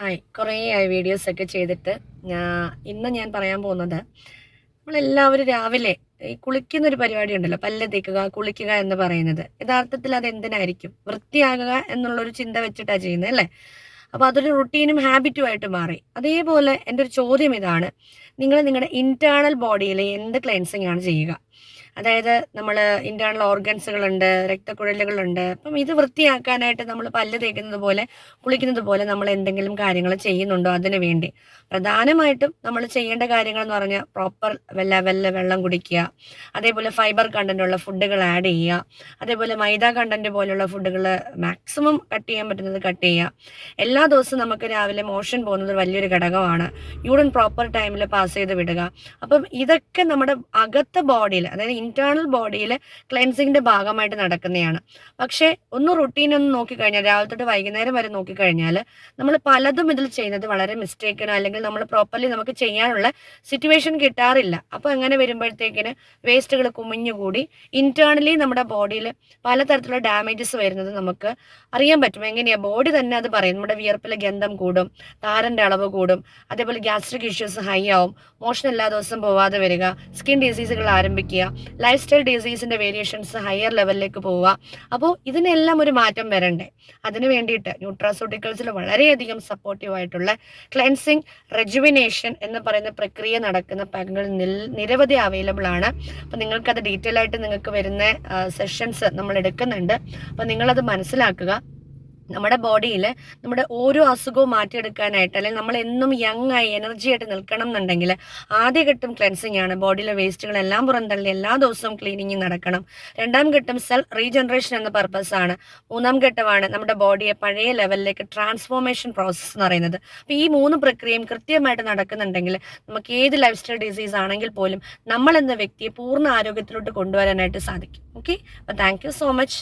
Hi. കുറേയായി വീഡിയോസൊക്കെ ചെയ്തിട്ട്. ഇന്ന് ഞാൻ പറയാൻ പോകുന്നത്, നമ്മളെല്ലാവരും രാവിലെ ഈ കുളിക്കുന്നൊരു പരിപാടി ഉണ്ടല്ലോ, പല്ല് തേക്കുക, കുളിക്കുക എന്ന് പറയുന്നത്. യഥാർത്ഥത്തിൽ അതെന്തിനായിരിക്കും? വൃത്തിയാകുക എന്നുള്ളൊരു ചിന്ത വെച്ചിട്ടാ ചെയ്യുന്നത് അല്ലേ? അപ്പൊ അതൊരു റുട്ടീനും ഹാബിറ്റും ആയിട്ട് മാറി. അതേപോലെ എൻ്റെ ഒരു ചോദ്യം ഇതാണ്: നിങ്ങൾ നിങ്ങളുടെ ഇന്റേണൽ ബോഡിയിലെ എന്ത് ക്ലെൻസിങ് ആണ് ചെയ്യുക? അതായത് നമ്മള് ഇന്റേണൽ ഓർഗൻസുകളുണ്ട്, രക്തക്കുഴലുകളുണ്ട്. അപ്പം ഇത് വൃത്തിയാക്കാനായിട്ട് നമ്മൾ പല്ല് തേക്കുന്നത് പോലെ, കുളിക്കുന്നത് പോലെ നമ്മൾ എന്തെങ്കിലും കാര്യങ്ങൾ ചെയ്യുന്നുണ്ടോ അതിനു വേണ്ടി? പ്രധാനമായിട്ടും നമ്മൾ ചെയ്യേണ്ട കാര്യങ്ങൾ എന്ന് പറഞ്ഞാൽ പ്രോപ്പർ ലെവലിൽ വെള്ളം കുടിക്കുക, അതേപോലെ ഫൈബർ കണ്ടന്റ് ഉള്ള ഫുഡുകൾ ആഡ് ചെയ്യുക, അതേപോലെ മൈദ കണ്ടന്റ് പോലുള്ള ഫുഡുകൾ മാക്സിമം കട്ട് ചെയ്യാൻ പറ്റുന്നത് കട്ട് ചെയ്യുക. എല്ലാ ദിവസവും നമുക്ക് രാവിലെ മോഷൻ പോകുന്നത് വലിയൊരു ഘടകമാണ്. യൂറിൻ പ്രോപ്പർ ടൈമിൽ പാസ് ചെയ്ത് വിടുക. അപ്പം ഇതൊക്കെ നമ്മുടെ അകത്തെ ബോഡിയിൽ, അതായത് ഇന്റേണൽ ബോഡിയിൽ ക്ലെൻസിങ്ങിന്റെ ഭാഗമായിട്ട് നടക്കുന്നതാണ്. പക്ഷേ ഒന്ന് റുട്ടീൻ നോക്കിക്കഴിഞ്ഞാൽ, രാവിലെ തൊട്ട് വൈകുന്നേരം വരെ നോക്കിക്കഴിഞ്ഞാൽ, നമ്മൾ പലതും ഇതിൽ ചെയ്യുന്നത് വളരെ മിസ്റ്റേക്കിനോ അല്ലെങ്കിൽ നമ്മൾ പ്രോപ്പർലി നമുക്ക് ചെയ്യാനുള്ള സിറ്റുവേഷൻ കിട്ടാറില്ല. അപ്പോൾ അങ്ങനെ വരുമ്പോഴത്തേക്കിന് വേസ്റ്റുകൾ കുമിഞ്ഞുകൂടി ഇന്റേണലി നമ്മുടെ ബോഡിയിൽ പലതരത്തിലുള്ള ഡാമേജസ് വരുന്നത് നമുക്ക് അറിയാൻ പറ്റും. എങ്ങനെയാ? ബോഡി തന്നെ അത് പറയും. നമ്മുടെ വിയർപ്പിലെ ഗന്ധം കൂടും, താരന്റെ അളവ് കൂടും, അതേപോലെ ഗ്യാസ്ട്രിക് ഇഷ്യൂസ് ഹൈ ആവും, മോഷൻ എല്ലാ ദിവസവും പോവാതെ വരിക, സ്കിൻ ഡിസീസുകൾ ആരംഭിക്കുക, ലൈഫ് സ്റ്റൈൽ ഡിസീസിന്റെ വേരിയേഷൻസ് ഹയർ ലെവലിലേക്ക് പോവുക. അപ്പോൾ ഇതിനെല്ലാം ഒരു മാറ്റം വരണ്ടേ? അതിന് വേണ്ടിയിട്ട് ന്യൂട്രാസ്യൂട്ടിക്കൽസിൽ വളരെയധികം സപ്പോർട്ടീവ് ആയിട്ടുള്ള ക്ലെൻസിങ് റെജുവിനേഷൻ എന്ന് പറയുന്ന പ്രക്രിയ നടക്കുന്ന പാക്കുകൾ നിരവധി അവൈലബിൾ ആണ്. അപ്പം നിങ്ങൾക്കത് ഡീറ്റെയിൽ ആയിട്ട് നിങ്ങൾക്ക് വരുന്ന സെഷൻസ് നമ്മൾ എടുക്കുന്നുണ്ട്. അപ്പം നിങ്ങളത് മനസ്സിലാക്കുക. നമ്മുടെ ബോഡിയിൽ നമ്മുടെ ഓരോ അസുഖവും മാറ്റിയെടുക്കാനായിട്ട്, അല്ലെങ്കിൽ നമ്മൾ എന്നും യങ് ആയി എനർജി ആയിട്ട് നിൽക്കണം എന്നുണ്ടെങ്കിൽ ആദ്യഘട്ടം ക്ലെൻസിങ് ആണ്. ബോഡിയിലെ വേസ്റ്റുകളെല്ലാം പുറന്തള്ളി എല്ലാ ദിവസവും ക്ലീനിങ് നടക്കണം. രണ്ടാം ഘട്ടം സെൽ റീജനറേഷൻ എന്ന പർപ്പസ് ആണ്. മൂന്നാം ഘട്ടമാണ് നമ്മുടെ ബോഡിയെ പഴയ ലെവലിലേക്ക് ട്രാൻസ്ഫോർമേഷൻ പ്രോസസ്സ് എന്ന് പറയുന്നത്. അപ്പോൾ ഈ മൂന്ന് പ്രക്രിയയും കൃത്യമായിട്ട് നടക്കുന്നുണ്ടെങ്കിൽ നമുക്ക് ഏത് ലൈഫ് സ്റ്റൈൽ ഡിസീസ് ആണെങ്കിൽ പോലും നമ്മൾ എന്ന വ്യക്തിയെ പൂർണ്ണ ആരോഗ്യത്തിലോട്ട് കൊണ്ടുവരാനായിട്ട് സാധിക്കും. ഓക്കെ, അപ്പോൾ താങ്ക് യു സോ മച്ച്.